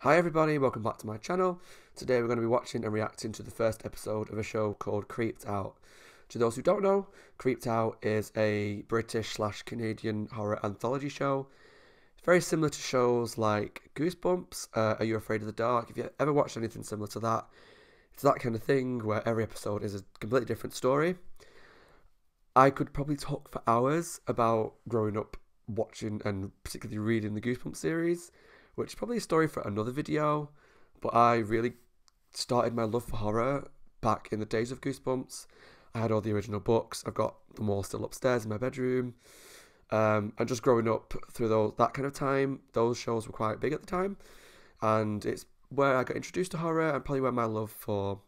Hi everybody, welcome back to my channel. Today we're going to be watching and reacting to the first episode of a show called Creeped Out. To those who don't know, Creeped Out is a British/Canadian horror anthology show. It's very similar to shows like Goosebumps, Are You Afraid of the Dark? If you ever watched anything similar to that, it's that kind of thing where every episode is a completely different story. I could probably talk for hours about growing up watching and particularly reading the Goosebumps series, which is probably a story for another video, but I really started my love for horror back in the days of Goosebumps. I had all the original books, I've got them all still upstairs in my bedroom, and just growing up through that kind of time, those shows were quite big at the time, and it's where I got introduced to horror and probably where my love for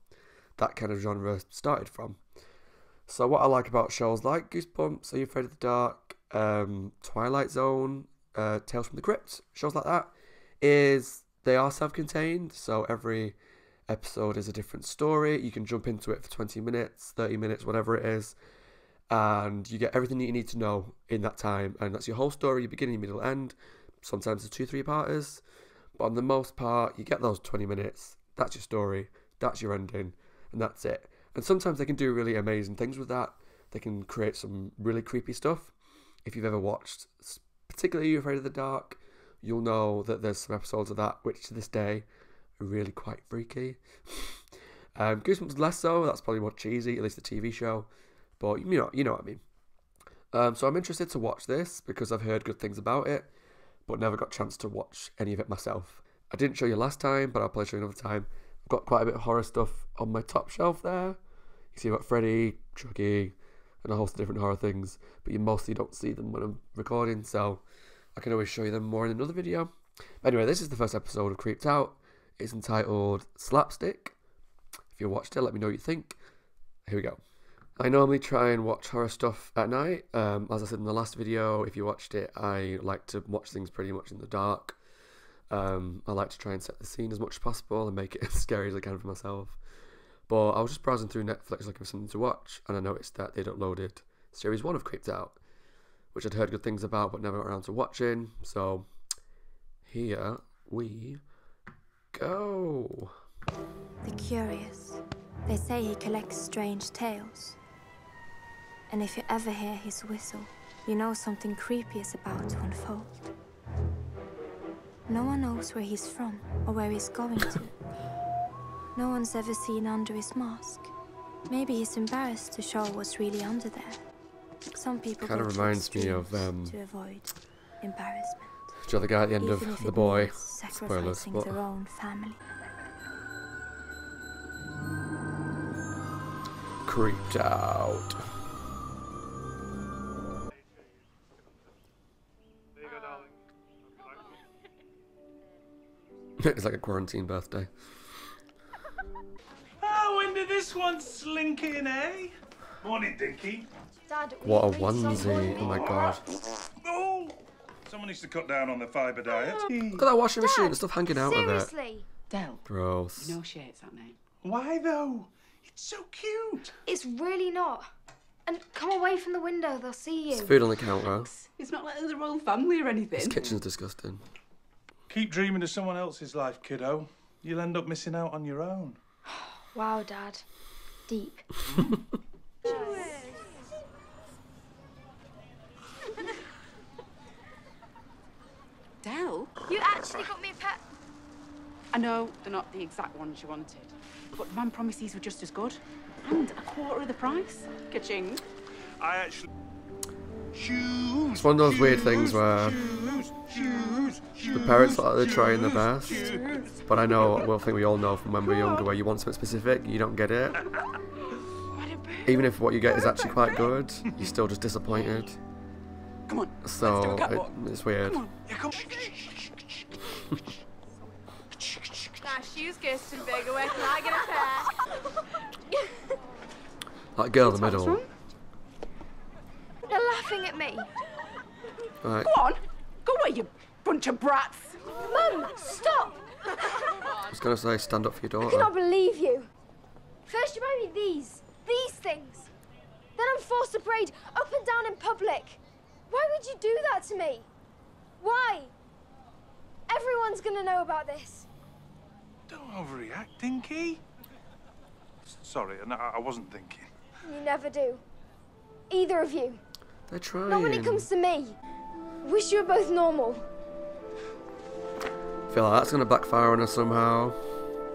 that kind of genre started from. So what I like about shows like Goosebumps, Are You Afraid of the Dark, Twilight Zone, Tales from the Crypt, shows like that, is they are self-contained, so every episode is a different story. You can jump into it for 20 minutes, 30 minutes, whatever it is, and you get everything that you need to know in that time, and that's your whole story, your beginning, middle, end. Sometimes it's 2-3 parters, but on the most part, you get those 20 minutes, that's your story, that's your ending, and that's it. And sometimes they can do really amazing things with that. They can create some really creepy stuff. If you've ever watched, particularly Are You Afraid of the Dark, you'll know that there's some episodes of that which to this day are really quite freaky. Goosebumps less so, that's probably more cheesy, at least the TV show, but you know what I mean. So I'm interested to watch this because I've heard good things about it, but never got a chance to watch any of it myself. I didn't show you last time, but I'll probably show you another time. I've got quite a bit of horror stuff on my top shelf there. You see about Freddy, Chucky, and a host of different horror things, but you mostly don't see them when I'm recording, so I can always show you them more in another video. But anyway, this is the first episode of Creeped Out. It's entitled Slapstick. If you watched it, let me know what you think. Here we go. I normally try and watch horror stuff at night. As I said in the last video, if you watched it, I like to watch things pretty much in the dark. I like to try and set the scene as much as possible and make it as scary as I can for myself. But I was just browsing through Netflix looking for something to watch, and I noticed that they'd uploaded Series 1 of Creeped Out, which I'd heard good things about but never got around to watching, so here we go. The curious. They say he collects strange tales. And if you ever hear his whistle, you know something creepy is about to unfold. No one knows where he's from or where he's going to. No one's ever seen under his mask. Maybe he's embarrassed to show what's really under there. Some people kind of reminds me of to avoid embarrassment. Do you know the guy at the end of The Boy? Spoilers. Sacrificing their own family. Creeped Out. It's like a quarantine birthday. Oh, when did this one slink in, eh? Morning, Dinky. Dad, What a onesie, oh my god. Oh! Someone needs to cut down on the fibre diet. Look at that washing machine, there's stuff hanging out of it. Seriously? Del, Gross. you know she hates that name. Why, though? It's so cute. It's really not. And come away from the window, they'll see you. There's food on the counter. It's not like the royal family or anything. This kitchen's disgusting. Keep dreaming of someone else's life, kiddo. You'll end up missing out on your own. Wow, Dad. Deep. Del? You actually got me a pet. I know they're not the exact ones you wanted, but the man promised these were just as good. And a quarter of the price. Ka-ching. I actually... It's one of those weird things where the parents look like they're trying their best, but I know, well, I think we all know from when we're younger where you want something specific, you don't get it. Even if what you get is actually quite good, you're still just disappointed. Come on. So, it's weird. Come on. Yeah, come. Now shoes getting bigger. Where can I get a pair? That girl in the middle. They're laughing at me. Right. Go on. Go away, you bunch of brats. Mum, stop! I was going to say, stand up for your I daughter. cannot believe you. First you buy me these things. Then I'm forced to parade up and down in public. Why would you do that to me? Why? Everyone's gonna know about this. Don't overreact, Dinky. Sorry, I wasn't thinking. You never do. Either of you. They're trying. Not when it comes to me. Wish you were both normal. Feel like that's gonna backfire on us somehow.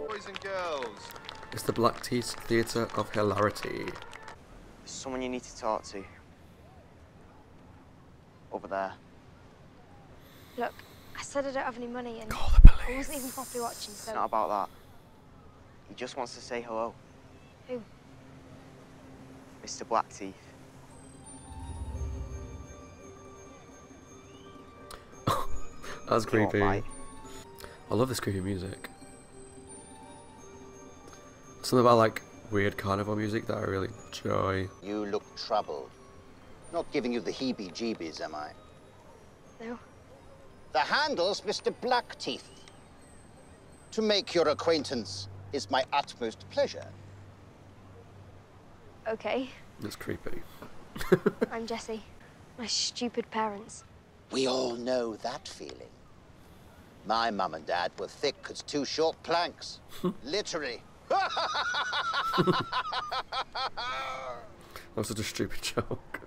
Boys and girls. It's the Black Teeth Theatre of Hilarity. There's someone you need to talk to. Over there. Look, I said I don't have any money and Call the police. I wasn't even properly watching, It's so... not about that. He just wants to say hello. Who? Mr. Blackteeth. That's He won't creepy. bite. I love this creepy music. Something about like weird carnival music that I really enjoy. You look troubled. Not giving you the heebie-jeebies, am I? No. The handle's Mr. Blackteeth. To make your acquaintance is my utmost pleasure. Okay, It's creepy. I'm Jessie. My stupid parents. We all know that feeling. My mum and dad were thick as two short planks. Literally. That was such a stupid joke.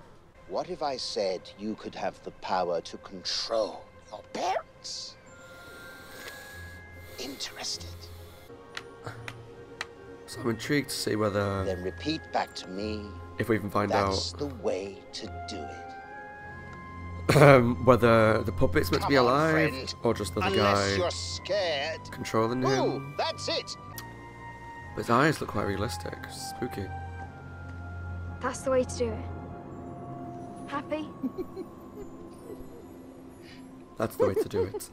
What if I said you could have the power to control your parents? Interested? So I'm intrigued to see whether, Then repeat back to me. if we even find That's out, the way to do it. whether the puppet's meant to be Come on, alive friend. or just the Unless guy you're scared. controlling Ooh, him. that's it. But his eyes look quite realistic. Spooky. That's the way to do it. Happy? That's the way to do it.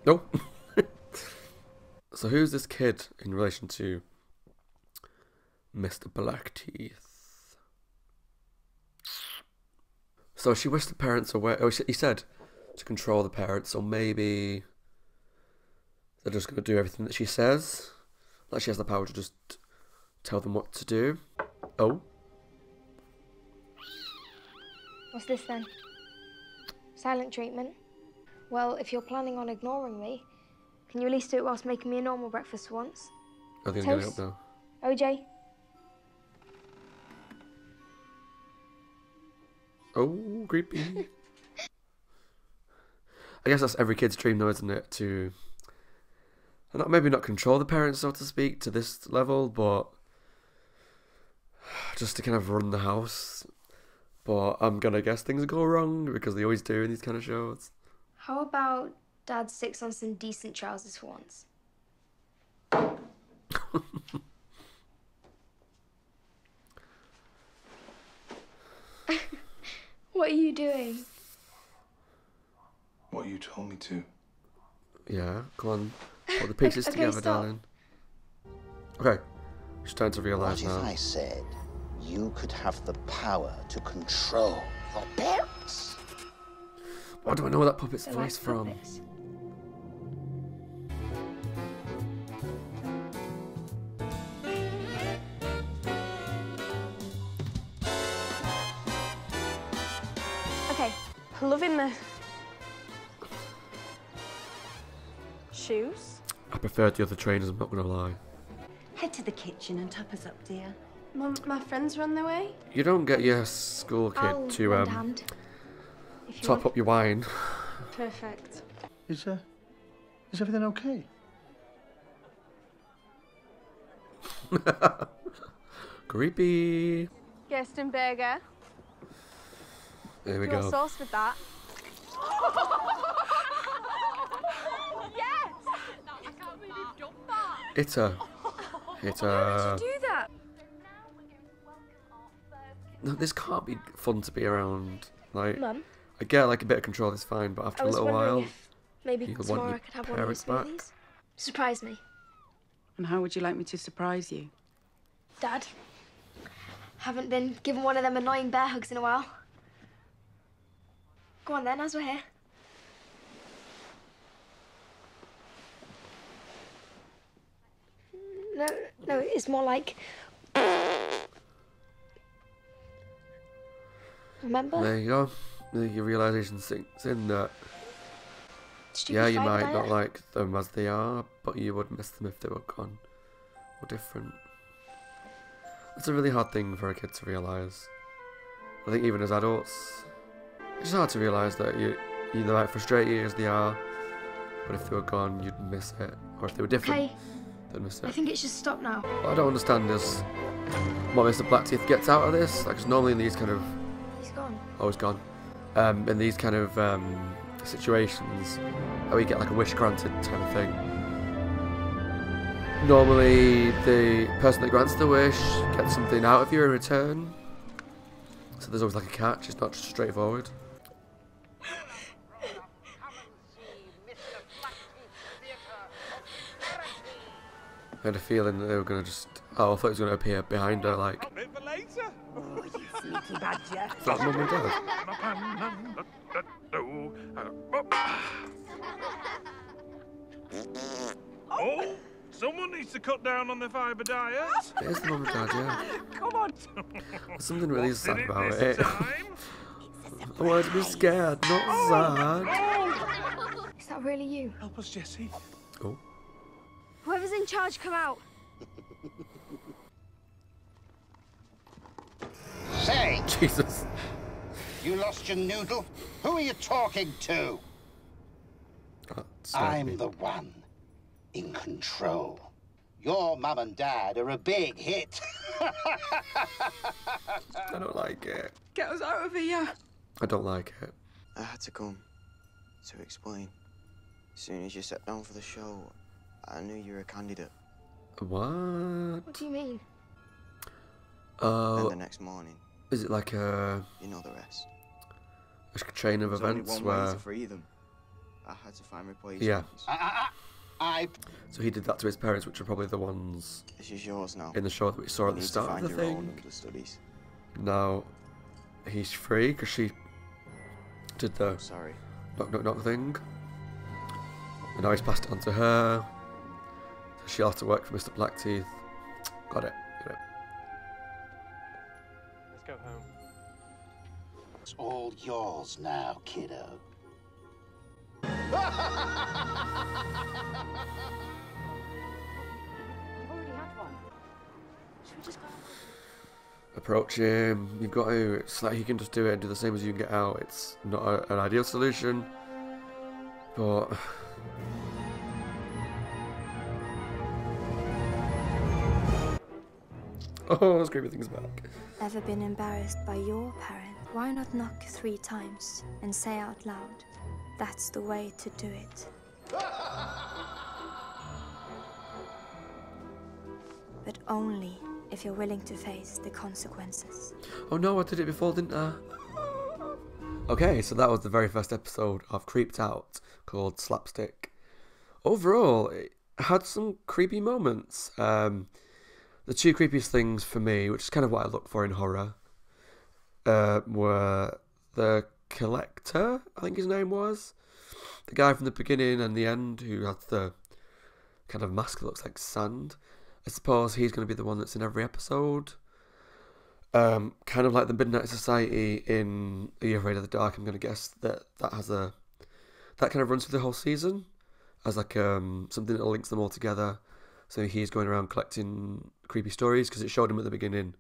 No. So who's this kid in relation to Mr. Blackteeth? So she wished the parents away. Oh, he said to control the parents, so maybe they're just going to do everything that she says. Like she has the power to just tell them what to do. Oh. What's this then? Silent treatment? Well, if you're planning on ignoring me, can you at least do it whilst making me a normal breakfast for once? I think I'm getting up Toast? now. OJ? Oh, creepy. I guess that's every kid's dream though, isn't it? To maybe not control the parents, so to speak, to this level, but just to kind of run the house. But I'm gonna guess things go wrong because they always do in these kind of shows. How about Dad sticks on some decent trousers for once? What are you doing? What you told me to. Yeah, come on. Put the pieces Okay, together, stop. darling. Okay. It's time to What realise if now. I said you could have the power to control your parents? Why do I know that puppet's They're voice like from? puppets. Okay, loving the Shoes? I preferred the other trainers, I'm not gonna lie. Head to the kitchen and top us up, dear. Mum, my friends are on their way. You don't get your school kid I'll to lend a hand. If you top want. up your wine. Perfect. Is everything okay? Creepy. Gerstenberger. There we Do you go. want sauce with that? Yes! I can't believe you've done that. It's a. It's a. Do that. No, this can't be fun to be around. Like, Mum, I get like a bit of control is fine, but I after a was little wondering while, if maybe you'll want tomorrow your I could have one of these parents back. smoothies. Surprise me. And how would you like me to surprise you? Dad, haven't been given one of them annoying bear hugs in a while. Go on then, as we're here. No, it's more like... Remember? There you go. your realisation sinks in that, Did you yeah, get you fired might by not it? like them as they are, but you would miss them if they were gone or different. It's a really hard thing for a kid to realise. I think even as adults, it's hard to realise that they might frustrate you as they are, but if they were gone, you'd miss it. Or if they were different, Okay, they'd miss I it. think it should stop now. What I don't understand is what Mr. Blackteeth gets out of this. Like, 'cause normally in these kind of... He's gone. Oh, he's gone. In these kind of situations, where we get like a wish granted type of thing, normally the person that grants the wish gets something out of you in return. So there's always like a catch, it's not just straightforward. I had a feeling that they were going to just... Oh, I thought he was going to appear behind her, like... Oh, you sneaky badger. Is that Mum and Dad? Oh, someone needs to cut down on the fibre diet. It is the Mum and Dad, yeah. Come on. There's something really sad about This it. time. I wanted to be scared, not sad. Is that really you? Help us, Jessie. Oh. Whoever's in charge, come out. Say, Jesus. you lost your noodle? Who are you talking to? That scared me. I'm the one in control. Your mum and dad are a big hit. I don't like it. Get us out of here. I don't like it. I had to come to explain. As soon as you sat down for the show, I knew you were a candidate. What? What do you mean? Then the next morning, Is it like a you know the rest. chain of There's only events one way where... to free them. I had to find replacements. Yeah. I So he did that to his parents, which are probably the ones This is yours now. in the show that we saw You at the need to start find of the your own thing. understudies. Now he's free because she did the I'm sorry. knock knock knock thing, and now he's passed it on to her. So she'll have to work for Mr. Blackteeth. Got it. Got it. Let's go home. It's all yours now, kiddo. You've already had one. Should we just go? Approach him. You've got to. It's like he can just do it and do the same as you can get out. It's not an ideal solution, but oh, those creepy things back. Ever been embarrassed by your parent? Why not knock 3 times and say out loud, that's the way to do it. But only if you're willing to face the consequences. Oh no, I did it before, didn't I? Okay, so that was the very first episode of Creeped Out, called Slapstick. Overall, it had some creepy moments. The 2 creepiest things for me, which is kind of what I look for in horror, were the collector, I think his name was. The guy from the beginning and the end who had the kind of mask that looks like sand. I suppose he's going to be the one that's in every episode. Kind of like the Midnight Society in Are You Afraid of the Dark? I'm going to guess that has that kind of runs through the whole season as like something that links them all together. So he's going around collecting creepy stories because it showed him at the beginning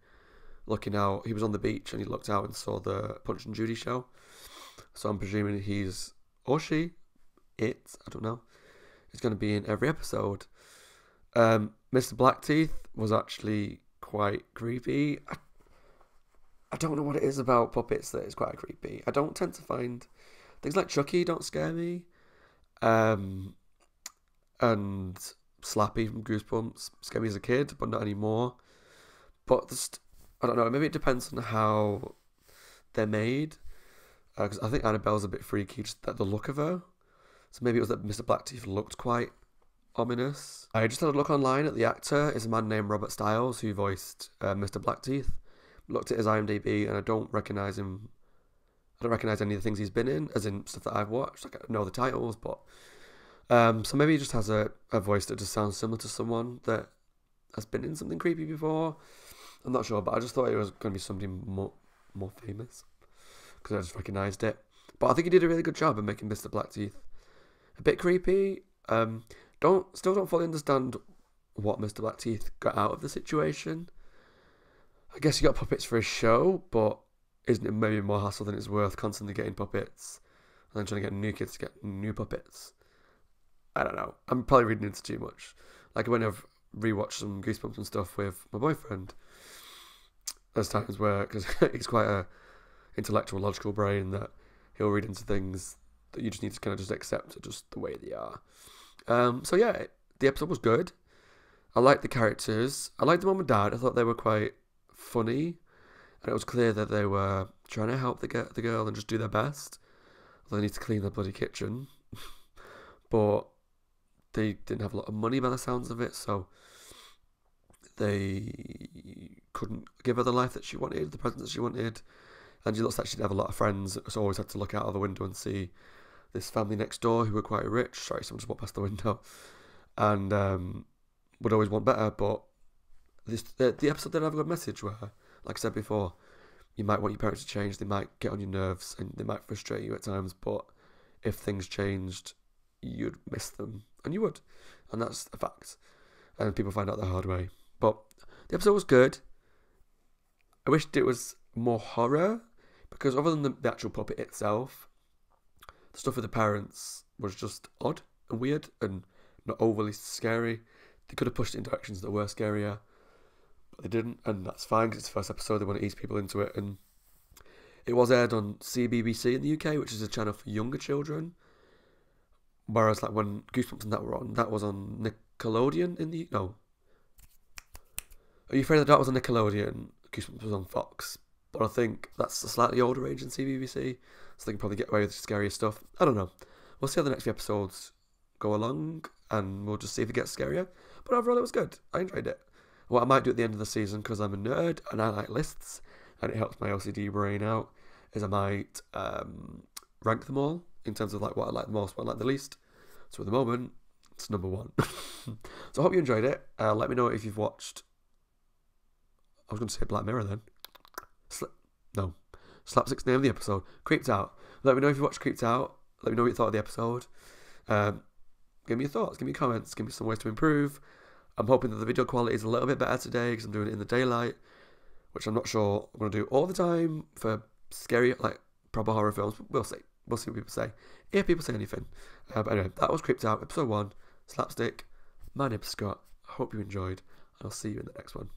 looking out. He was on the beach and he looked out and saw the Punch and Judy show. So I'm presuming he's, or she, I don't know, is going to be in every episode. Mr. Blackteeth was actually quite creepy. I don't know what it is about puppets that is quite creepy. I don't tend to find things like Chucky don't scare me. And Slappy from Goosebumps scared me as a kid, but not anymore. But just, I don't know, maybe it depends on how they're made. Because I think Annabelle's a bit freaky, just the look of her. So maybe it was that Mr. Blackteeth looked quite ominous. I just had a look online at the actor. It's a man named Robert Stiles who voiced Mr. Blackteeth. Looked at his IMDb and I don't recognise him. I don't recognise any of the things he's been in, as in stuff that I've watched. Like, I know the titles, but... so maybe he just has a voice that just sounds similar to someone that has been in something creepy before. I'm not sure, but I just thought it was going to be somebody more famous because I just recognised it. But I think he did a really good job of making Mr. Blackteeth a bit creepy. Still don't fully understand what Mr. Blackteeth got out of the situation. I guess he got puppets for his show, but isn't it maybe more hassle than it's worth constantly getting puppets and then trying to get new kids to get new puppets? I don't know. I'm probably reading into too much. Like when I've rewatched some Goosebumps and stuff with my boyfriend, there's times where, because he's quite a intellectual, logical brain, that he'll read into things that you just need to kind of just accept just the way they are. So yeah, the episode was good. I liked the characters. I liked the mum and dad. I thought they were quite funny, and it was clear that they were trying to help the girl and just do their best. They need to clean their bloody kitchen, but they didn't have a lot of money by the sounds of it, so they couldn't give her the life that she wanted, the present that she wanted. And she looks like she'd have a lot of friends, so always had to look out of the window and see this family next door who were quite rich. Sorry, someone just walked past the window. And would always want better, but the episode did have a good message where, like I said before, you might want your parents to change, they might get on your nerves, and they might frustrate you at times, but if things changed, you'd miss them, and you would. And that's a fact. And people find out the hard way. But the episode was good. I wished it was more horror, because other than the actual puppet itself, the stuff with the parents was just odd and weird and not overly scary. They could have pushed it in directions that were scarier, but they didn't, and that's fine because it's the first episode. They want to ease people into it, and it was aired on CBBC in the UK, which is a channel for younger children. Whereas, like when Goosebumps and that were on, that was on Nickelodeon in the no. Are You Afraid of the Dark was on Nickelodeon? Goosebumps was on Fox, but I think that's a slightly older age than CBBC, so they can probably get away with scarier stuff. I don't know. We'll see how the next few episodes go along, and we'll just see if it gets scarier. But overall, it was good. I enjoyed it. What I might do at the end of the season, because I'm a nerd and I like lists, and it helps my OCD brain out, is I might rank them all in terms of like what I like the most, what I like the least. So at the moment, it's number 1. So I hope you enjoyed it. Let me know if you've watched. I was going to say Black Mirror then. Slapstick's the name of the episode. Creeped Out. Let me know if you watched Creeped Out. Let me know what you thought of the episode. Give me your thoughts. Give me comments. Give me some ways to improve. I'm hoping that the video quality is a little bit better today because I'm doing it in the daylight, which I'm not sure I'm going to do all the time for scary, like proper horror films. We'll see. We'll see what people say. If people say anything. But anyway, that was Creeped Out, episode 1, Slapstick. My name's Scott. I hope you enjoyed, and I'll see you in the next one.